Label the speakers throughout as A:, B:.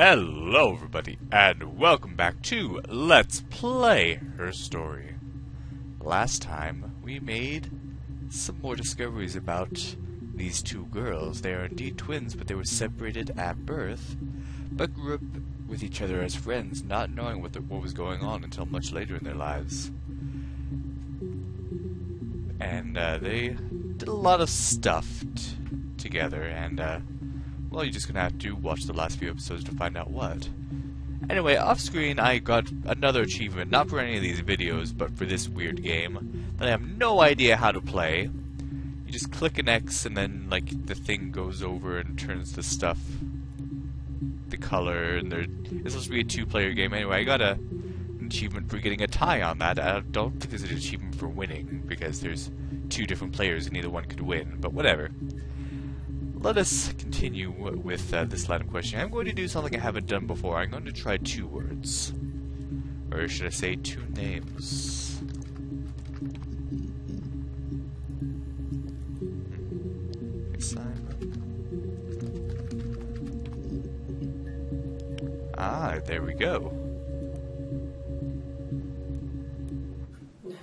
A: Hello everybody, and welcome back to Let's Play Her Story. Last time, we made some more discoveries about these two girls. They are indeed twins, but they were separated at birth, but grew up with each other as friends, not knowing what was going on until much later in their lives. And they did a lot of stuff together, and well, you're just gonna have to watch the last few episodes to find out what. Anyway, off screen I got another achievement, not for any of these videos, but for this weird game that I have no idea how to play. You just click an X and then, like, the thing goes over and turns the stuff, the color, and it's supposed to be a two-player game. Anyway, I got an achievement for getting a tie on that. I don't think there's an achievement for winning, because there's two different players and neither one could win, but whatever. Let us continue with this line of questioning. I'm going to do something I haven't done before. I'm going to try two words. Or should I say two names? Ah, there we go.
B: No.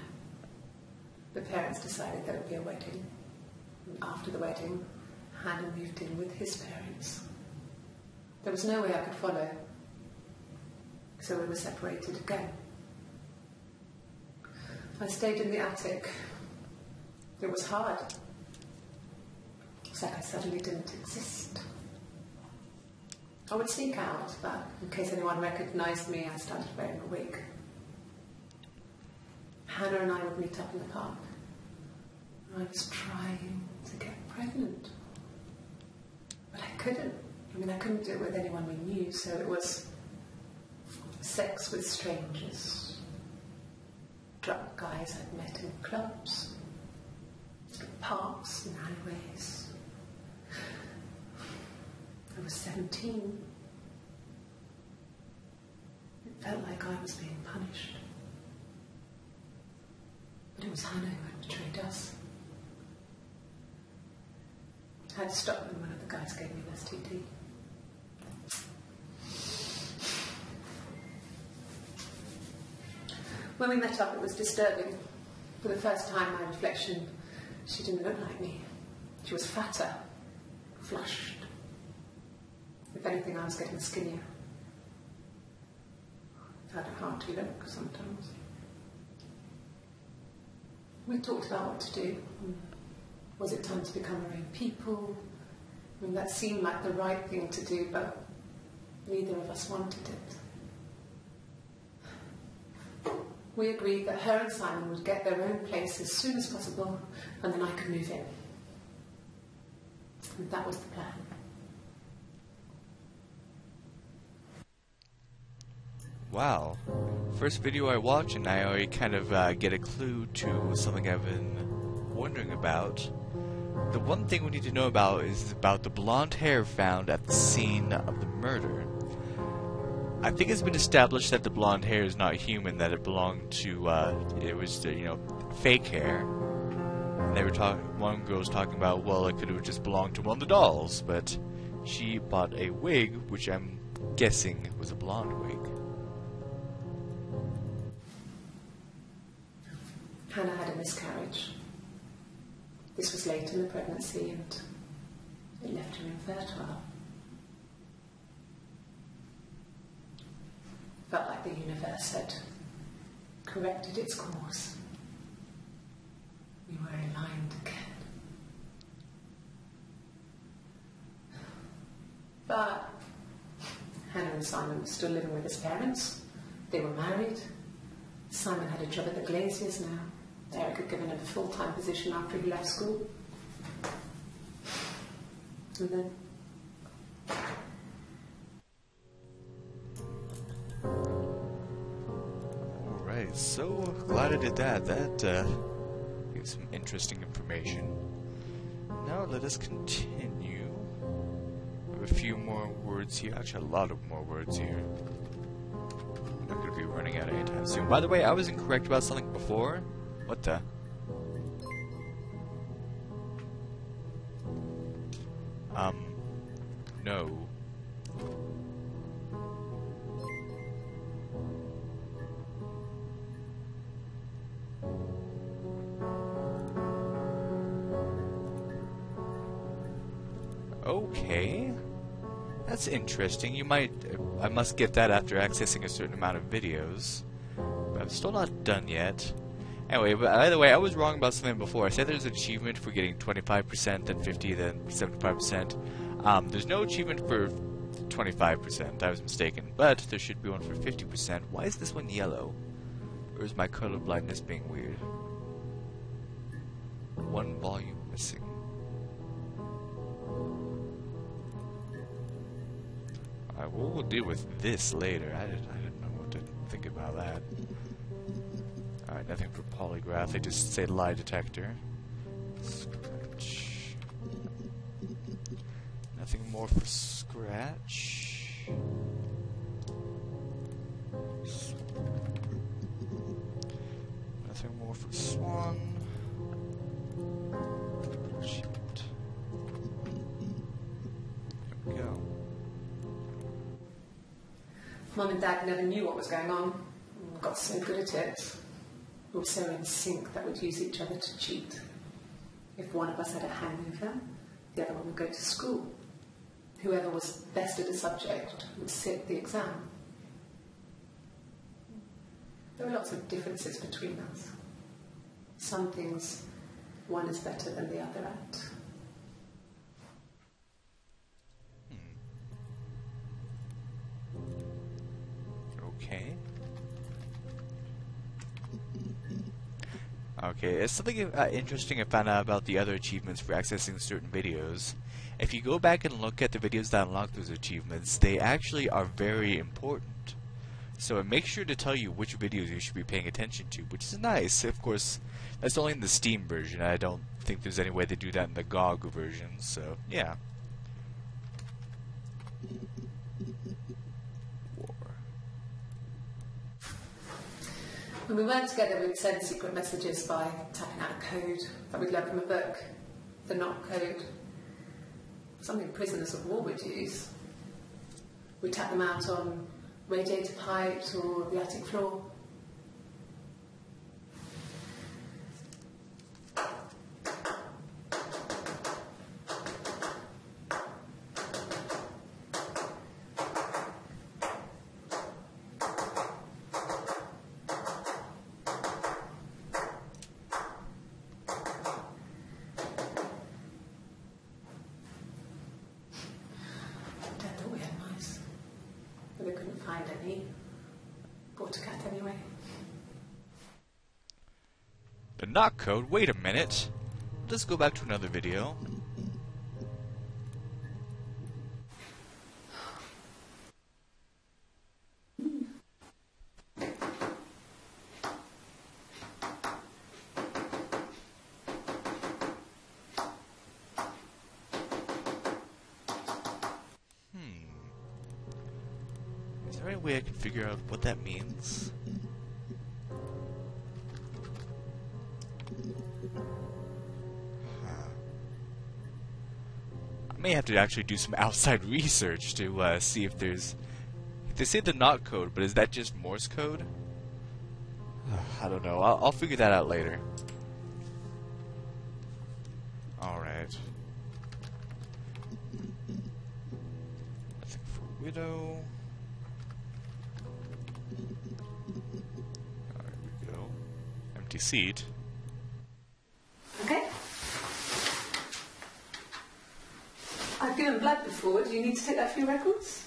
B: The parents decided there would be a wedding. And after the wedding, Hannah moved in with his parents. There was no way I could follow, so we were separated again. I stayed in the attic. It was hard. It's like I suddenly didn't exist. I would sneak out, but in case anyone recognized me, I started wearing a wig. Hannah and I would meet up in the park. I was trying to get pregnant. But I couldn't. I couldn't do it with anyone we knew, so it was sex with strangers. Drunk guys I'd met in clubs, parks and alleyways. I was 17. It felt like I was being punished. But it was Hannah who had betrayed us. I had to stop when one of the guys gave me an STD. When we met up, it was disturbing. For the first time, my reflection, she didn't look like me. She was fatter, flushed. If anything, I was getting skinnier. I found it hard to look sometimes. We talked about what to do. Was it time to become our own people? That seemed like the right thing to do, but neither of us wanted it. We agreed that her and Simon would get their own place as soon as possible, and then I could move in. And that was the plan.
A: Wow. First video I watch, and I already kind of get a clue to something I've been wondering about. The one thing we need to know about is about the blonde hair found at the scene of the murder. I think it's been established that the blonde hair is not human, that it belonged to, it was, fake hair. And they were one girl was talking about, well, it could have just belonged to one of the dolls, but she bought a wig, which I'm guessing was a blonde wig.
B: Hannah had a miscarriage. This was late in the pregnancy, and it left her infertile. Felt like the universe had corrected its course. We were aligned again. But Hannah and Simon were still living with his parents. They were married. Simon had a job at the Glaziers now. Eric had given him a full-time position after he left school. And then...
A: Alright, so glad I did that. That gives some interesting information. Now let us continue. We have a few more words here. Actually, a lot of more words here. I'm not going to be running out anytime soon. By the way, I was incorrect about something before. What the? No. Okay. That's interesting. I must get that after accessing a certain amount of videos. But I'm still not done yet. Anyway, but by the way, I was wrong about something before. I said there's an achievement for getting 25%, then 50%, then 75%. There's no achievement for 25%. I was mistaken. But there should be one for 50%. Why is this one yellow? Or is my color blindness being weird? One volume missing. Alright, well, we'll deal with this later. I didn't know what to think about that. Alright, nothing for polygraph. They just say lie detector. Scratch. Nothing more for scratch. Nothing more for swan. Shit. There we go.
B: Mum and Dad never knew what was going on. We got so good at it. We were so in sync that we'd use each other to cheat. If one of us had a hangover, the other one would go to school. Whoever was best at a subject would sit the exam. There were lots of differences between us. Some things one is better than the other at.
A: Okay. Okay, it's something interesting I found out about the other achievements for accessing certain videos. If you go back and look at the videos that unlock those achievements, they actually are very important. So it makes sure to tell you which videos you should be paying attention to, which is nice. Of course, that's only in the Steam version. I don't think there's any way they do that in the GOG version, so yeah.
B: When we weren't together, we'd send secret messages by tapping out a code that we'd learned from a book, the knock code. Something prisoners of war would use. We'd tap them out on radiator pipes or the attic floor. Dad thought we had mice, but we couldn't find any. Bought a cat anyway.
A: The knock code? Wait a minute. Let's go back to another video. Is there any way I can figure out what that means? I may have to actually do some outside research to see if there's... They say the knock code, but is that just Morse code? I don't know. I'll figure that out later. Alright. Nothing for widow. There we go. Empty seat.
B: Okay. I've given blood before. Do you need to take that for your records?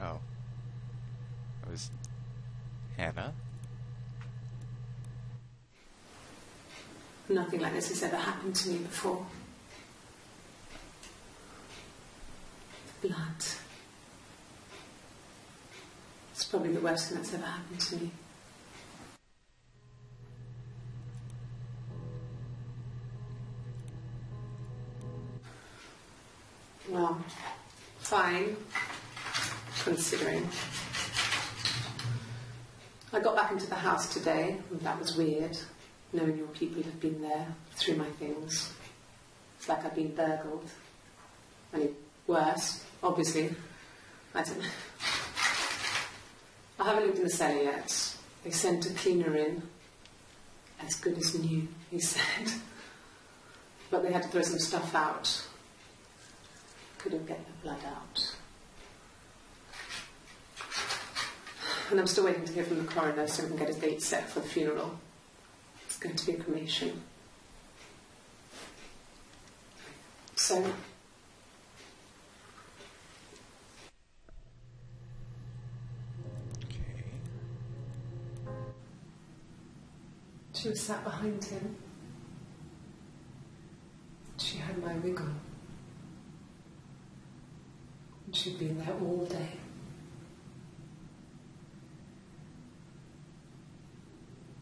A: Oh. That was Hannah.
B: Nothing like this has ever happened to me before. Blood. It's probably the worst thing that's ever happened to me. Well, fine, considering. I got back into the house today, and that was weird, knowing your people have been there through my things. It's like I've been burgled. I mean, worse, obviously. I don't know. I haven't looked in the cellar yet. They sent a cleaner in. As good as new, he said. But they had to throw some stuff out. Couldn't get the blood out. And I'm still waiting to hear from the coroner so we can get a date set for the funeral. It's going to be a cremation. So...
A: Okay.
B: She was sat behind him. She had my wig on. And she'd been there all day.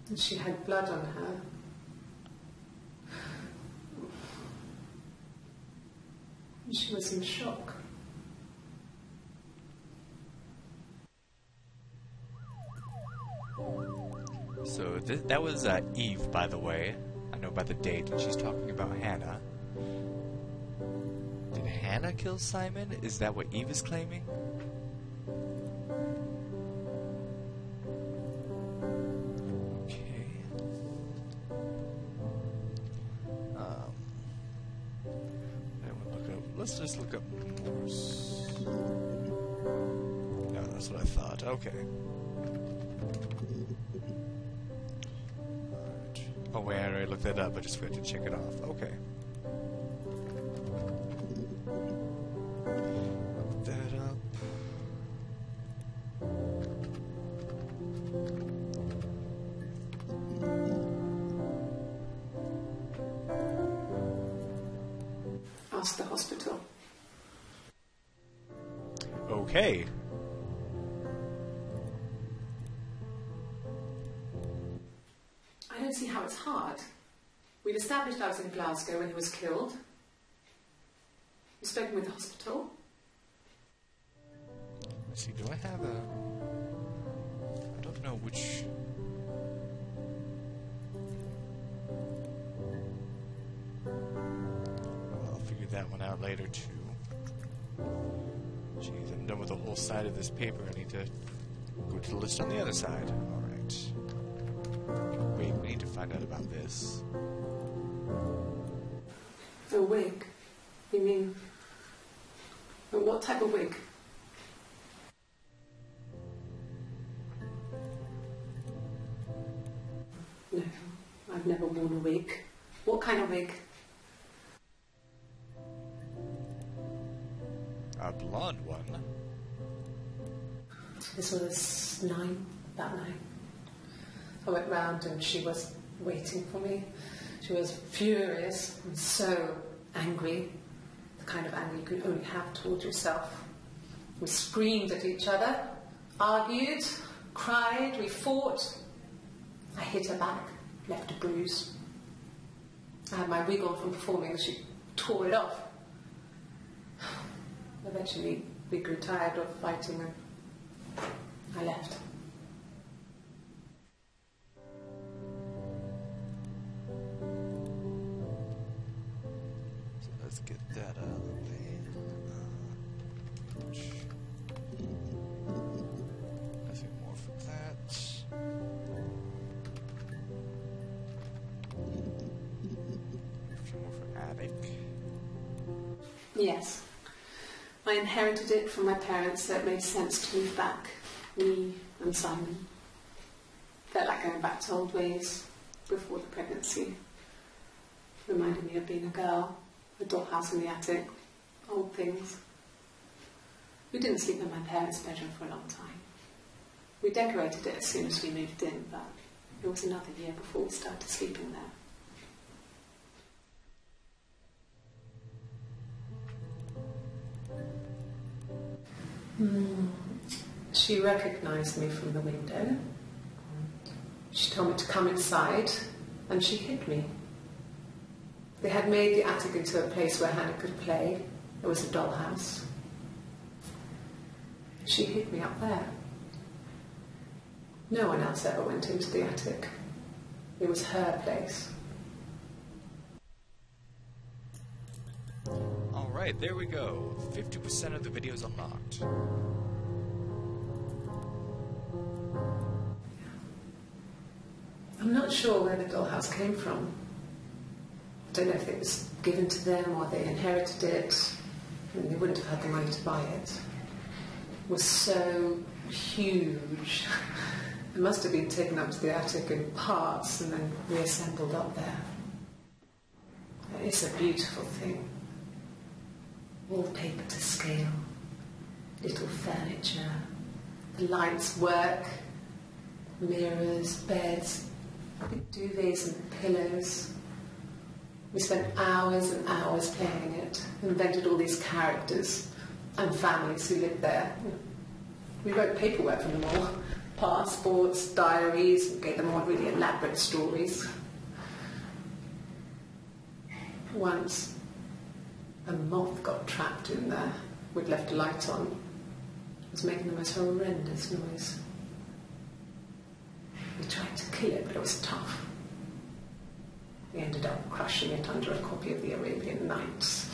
B: And she had blood on her. And she was in shock.
A: So that was Eve, by the way. I know by the date, and she's talking about Hannah. Did Hannah kill Simon? Is that what Eve is claiming? Okay. Let's just look up Morse. No, that's what I thought. Okay. Alright. Oh wait, I already looked that up. I just forgot to check it off. Okay. Look that up.
B: Ask the hospital.
A: Okay.
B: I don't see how it's hard. We've established I was in Glasgow when he was killed. You've spoken with the hospital.
A: Let's see, do I have a... I don't know which... Well, I'll figure that one out later, too. Jeez, I'm done with the whole side of this paper. I need to go to the list on the other side. Alright. Wait, we need to find out about this.
B: A wig? You mean... what type of wig? No, I've never worn a wig. What kind of wig?
A: A blonde one.
B: This was about 9. I went round and she was waiting for me. She was furious and so angry, the kind of anger you can only have towards yourself. We screamed at each other, argued, cried, we fought. I hit her back, left a bruise. I had my wig on from performing and she tore it off. Eventually, we grew tired of fighting and I left.
A: So let's get that out of the way. Nothing more from that. A few more from attic.
B: Yes. I inherited it from my parents, so it made sense to move back. Me and Simon. Felt like going back to old ways before the pregnancy. Reminded me of being a girl, a dollhouse in the attic, old things. We didn't sleep in my parents' bedroom for a long time. We decorated it as soon as we moved in, but it was another year before we started sleeping there. She recognised me from the window. She told me to come inside and she hid me. They had made the attic into a place where Hannah could play. It was a dollhouse. She hid me up there. No one else ever went into the attic. It was her place.
A: Alright, there we go. 50% of the video's unlocked.
B: I'm not sure where the dollhouse came from. I don't know if it was given to them or they inherited it, and they wouldn't have had the money to buy it, was so huge. It must have been taken up to the attic in parts and then reassembled up there. It's a beautiful thing. Wallpaper to scale, little furniture, the lights work, mirrors, beds, big duvets and pillows. We spent hours and hours playing it, invented all these characters and families who lived there. We wrote paperwork from them all, passports, diaries, gave them all really elaborate stories. Once, a moth got trapped in there. We'd left a light on. It was making the most horrendous noise. We tried to kill it, but it was tough. We ended up crushing it under a copy of the Arabian Nights.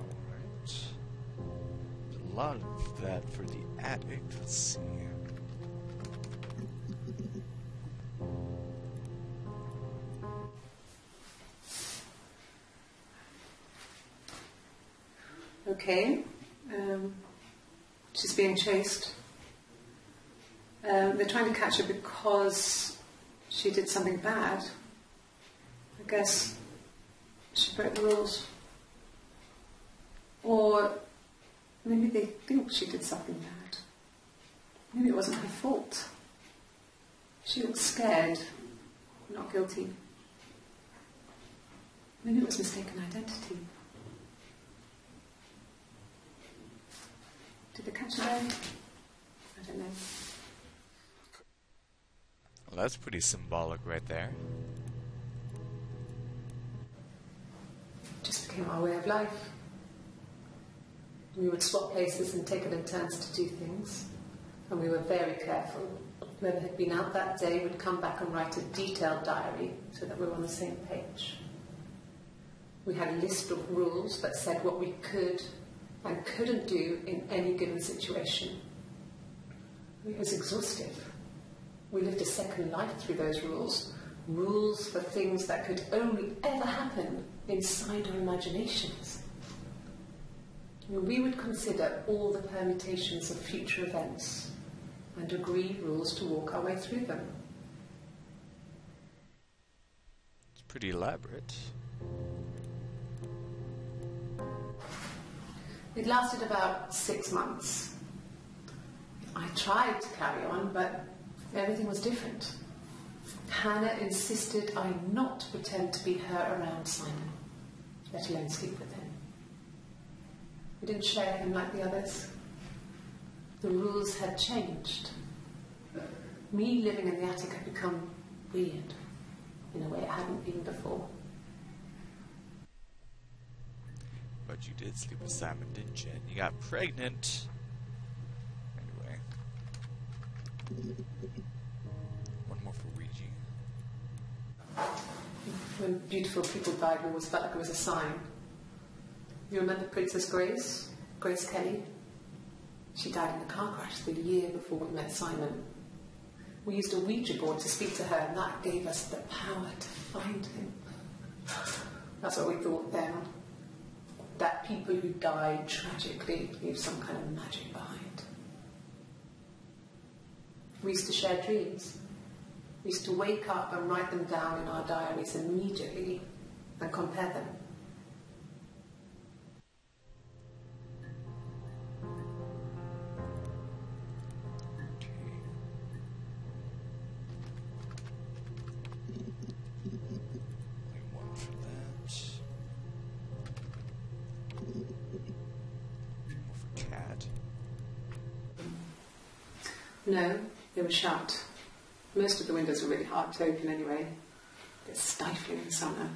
A: Alright. A lot of that for the attic. Let's see.
B: Okay. She's being chased. They're trying to catch her because she did something bad. I guess she broke the rules. Or maybe they think she did something bad. Maybe it wasn't her fault. She looked scared, not guilty. Maybe it was mistaken identity. Did they catch her there? I don't know.
A: Well, that's pretty symbolic right there.
B: Just became our way of life. We would swap places and take it in turns to do things. And we were very careful. Whoever had been out that day would come back and write a detailed diary so that we were on the same page. We had a list of rules that said what we could and couldn't do in any given situation. It was exhaustive. We lived a second life through those rules. Rules for things that could only ever happen inside our imaginations. We would consider all the permutations of future events and agree rules to walk our way through them.
A: It's pretty elaborate.
B: It lasted about 6 months. I tried to carry on, but everything was different. Hannah insisted I not pretend to be her around Simon, let alone sleep with him. We didn't share him like the others. The rules had changed. Me living in the attic had become weird, in a way it hadn't been before.
A: But you did sleep with Simon, didn't you? And you got pregnant. Anyway. One more for Ouija.
B: When beautiful people died, we always felt like it was a sign. You remember Princess Grace? Grace Kelly? She died in a car crash the year before we met Simon. We used a Ouija board to speak to her, and that gave us the power to find him. That's what we thought then. That people who died tragically leave some kind of magic behind. We used to share dreams. We used to wake up and write them down in our diaries immediately and compare them. No, they were shut. Most of the windows were really hard to open anyway. They're stifling in summer.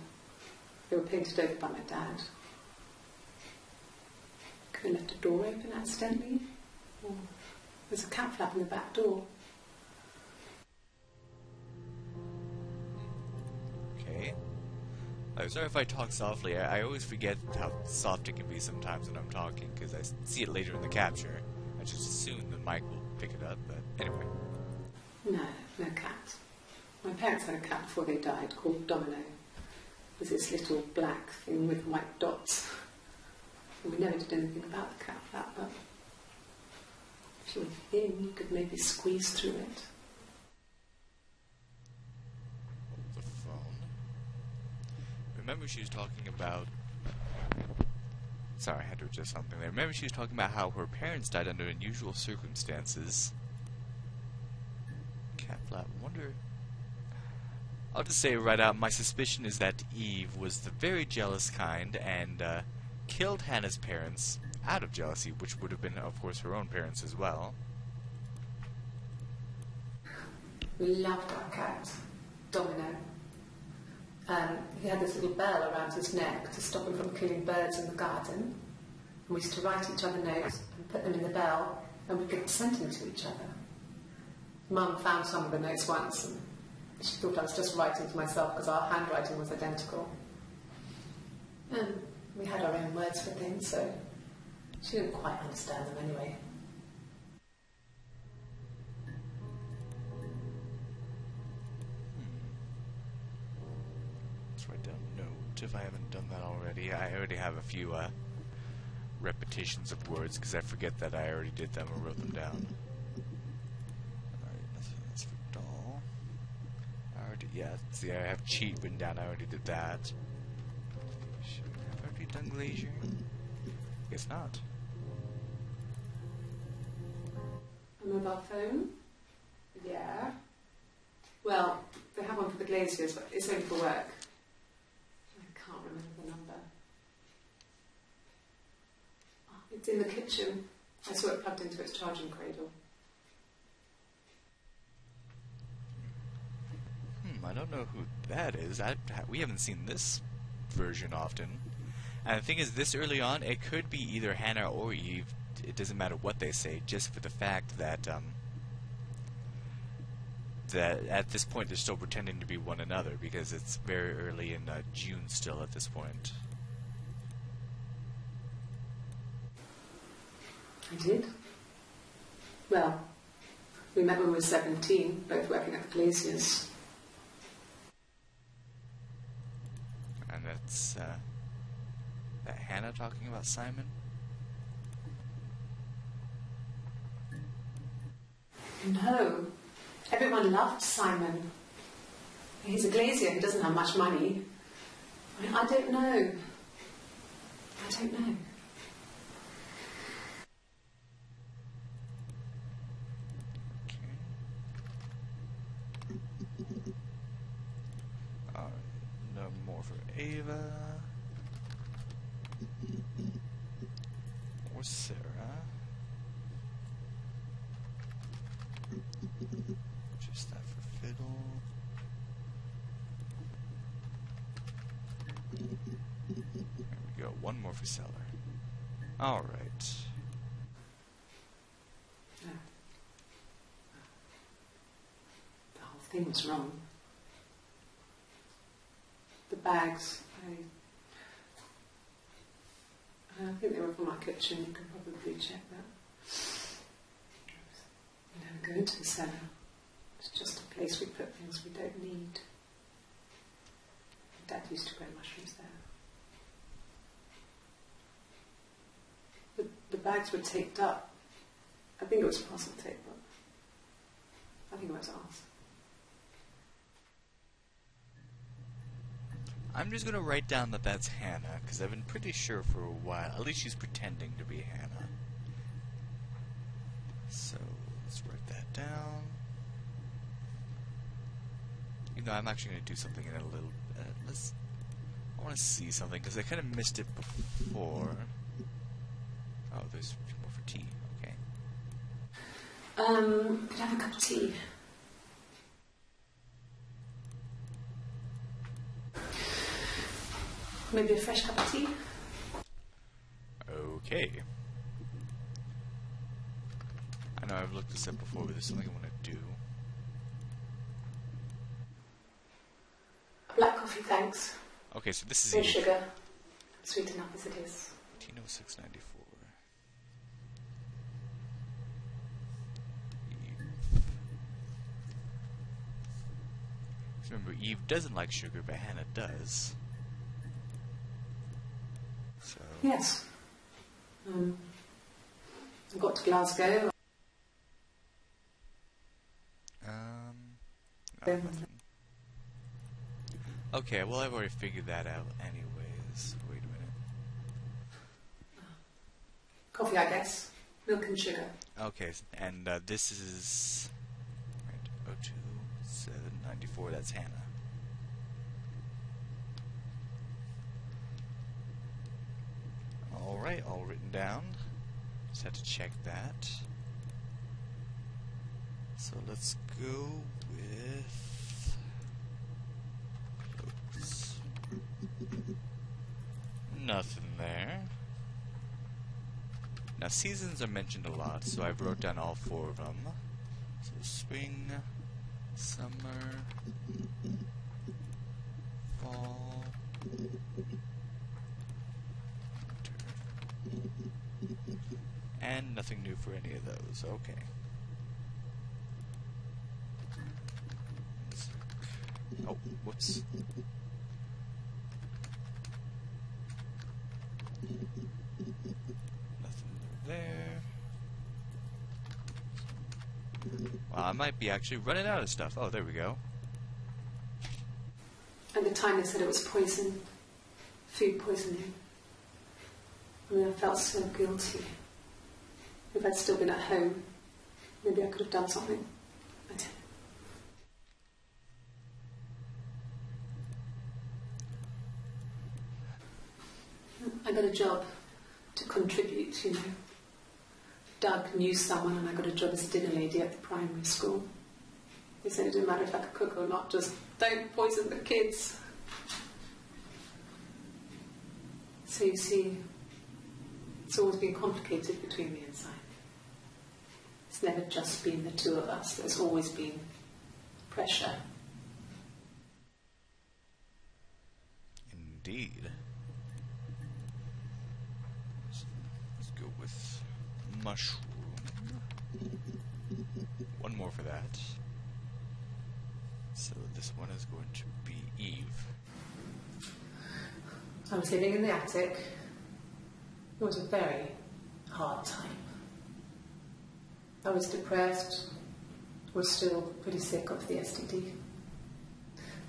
B: They were painted over by my dad. Could have left a door open accidentally. Or there's a cat flap in the back door.
A: Okay. I'm sorry if I talk softly. I always forget how soft it can be sometimes when I'm talking, because I see it later in the capture. I just assume the mic will pick it up, but anyway.
B: No, no cat. My parents had a cat before they died called Domino. It was this little black thing with white dots. And we never did anything about the cat flap, but if you were thin, you could maybe squeeze through it.
A: The phone. Remember she was talking about... Sorry, I had to adjust something there. Remember she was talking about how her parents died under unusual circumstances. Cat flap. Wonder... I'll just say right out, my suspicion is that Eve was the very jealous kind and killed Hannah's parents out of jealousy, which would have been, of course, her own parents as well.
B: We loved our cat, Domino. He had this little bell around his neck to stop him from killing birds in the garden. And we used to write each other notes and put them in the bell, and we could send them to each other. Mum found some of the notes once, and she thought I was just writing to myself because our handwriting was identical. And we had our own words for things, so she didn't quite understand them anyway.
A: Let's write down note if I haven't done that already. I already have a few repetitions of words because I forget that I already did them or wrote them down. That's for doll. Yeah, see, I have cheat written down. I already did that. Should I have already done glazier? Guess not.
B: A mobile phone? Yeah. Well, they have one for the glaziers, but it's only for work. I can't remember the number. Oh, it's in the kitchen. I saw it plugged into its charging cradle.
A: I don't know who that is. We haven't seen this version often. And the thing is, this early on, it could be either Hannah or Eve. It doesn't matter what they say, just for the fact that that at this point they're still pretending to be one another, because it's very early in June still at this point.
B: I did. Well, we met when we were 17, both working at the glaziers.
A: And that's that Hannah talking about Simon?
B: No. Everyone loved Simon. He's a glazier who doesn't have much money. I don't know. I don't know.
A: No more for Ava. Or Sarah. Just that for Fiddle. There we go. One more for Seller. Alright.
B: The whole thing was wrong. The bags, I think they were from our kitchen. You can probably check that. We never go into the cellar. It's just a place we put things we don't need. Dad used to grow mushrooms there. The bags were taped up. I think it was parcel tape, but I think it was ours.
A: I'm just gonna write down that that's Hannah, because I've been pretty sure for a while. At least she's pretending to be Hannah. So, let's write that down. You know, I'm actually gonna do something in a little bit. I want to see something, because I kind of missed it before. Oh, there's a few more for tea. Okay.
B: Could I have a cup of tea? Maybe a fresh cup of tea?
A: Okay. I know I've looked this up before, but there's something I want to do.
B: Black coffee, thanks.
A: Okay, so this is
B: No
A: Eve.
B: sugar. Sweet enough as it is.
A: Tino 694. Remember, Eve doesn't like sugar, but Hannah does. So...
B: Yes. I got to Glasgow.
A: No, nothing. Okay, well, I've already figured that out anyways. Wait a minute.
B: Coffee, I guess. Milk and sugar.
A: Okay, and this is... Right, 02794, that's Hannah. Alright, all written down. Just had to check that. So let's go with... Oops. Nothing there. Now seasons are mentioned a lot, so I wrote down all 4 of them. So spring, summer, fall, and nothing new for any of those. Okay. Oh, whoops. Nothing there. Well, I might be actually running out of stuff. Oh, there we go.
B: At the time they said it was poison. Food poisoning. I mean, I felt so guilty. If I'd still been at home, maybe I could have done something. I didn't. I got a job to contribute, you know. Doug knew someone and I got a job as a dinner lady at the primary school. They said it didn't matter if I could cook or not, just don't poison the kids. So you see, it's always been complicated between me and Simon. It's never just been the 2 of us. There's always been pressure.
A: Indeed. Let's go with mushroom. 1 more for that. So this one is going to be Eve.
B: I was living in the attic. It was a very hard time. I was depressed, was still pretty sick of the STD.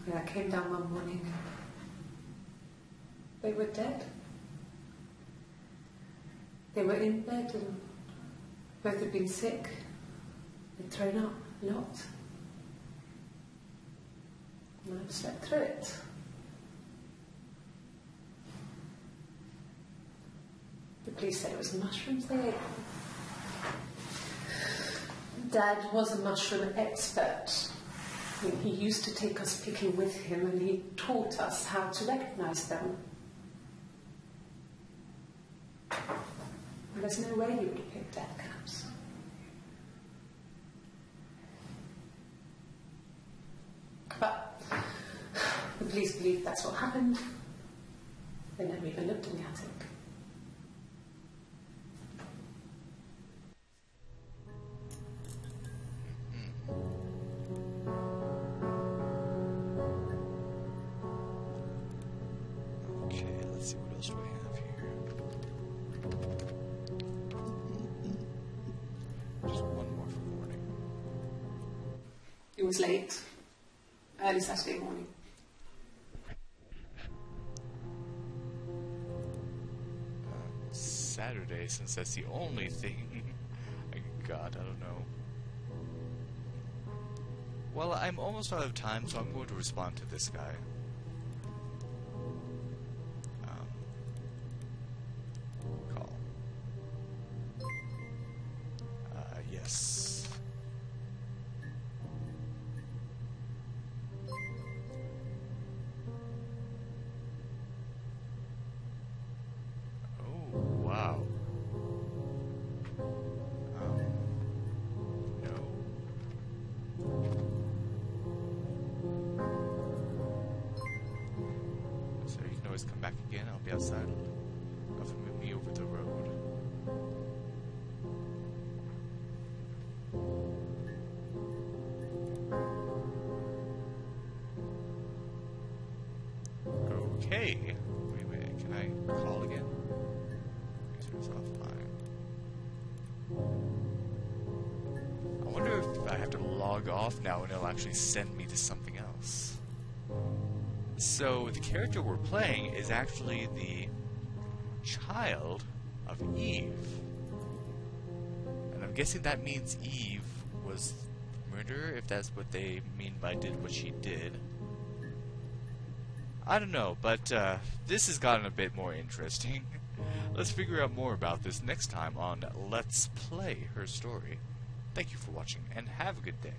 B: And I came down one morning and they were dead. They were in bed and both had been sick. They'd thrown up a lot. And I slept through it. The police said it was mushrooms they ate. Dad was a mushroom expert. I mean, he used to take us picking with him and he taught us how to recognise them. And there's no way you would have picked death caps. But the police believe that's what happened. They never even looked in the attic.
A: Okay, let's see what else do we have here. Just 1 more for morning.
B: It was late. Early Saturday morning.
A: Saturday, since that's the only thing I got, I don't know. Well, I'm almost out of time, so I'm going to respond to this guy. Call. Yes. Oh, wow. No. So you can always come back again. I'll be outside. Have to move me over the road. Okay. Wait a minute. Can I call again? Users offline. I wonder if I have to log off now and it'll actually send me to something else. So the character we're playing is actually the child of Eve. And I'm guessing that means Eve was murderer, if that's what they mean by did what she did. I don't know, but this has gotten a bit more interesting. Let's figure out more about this next time on Let's Play Her Story. Thank you for watching, and have a good day.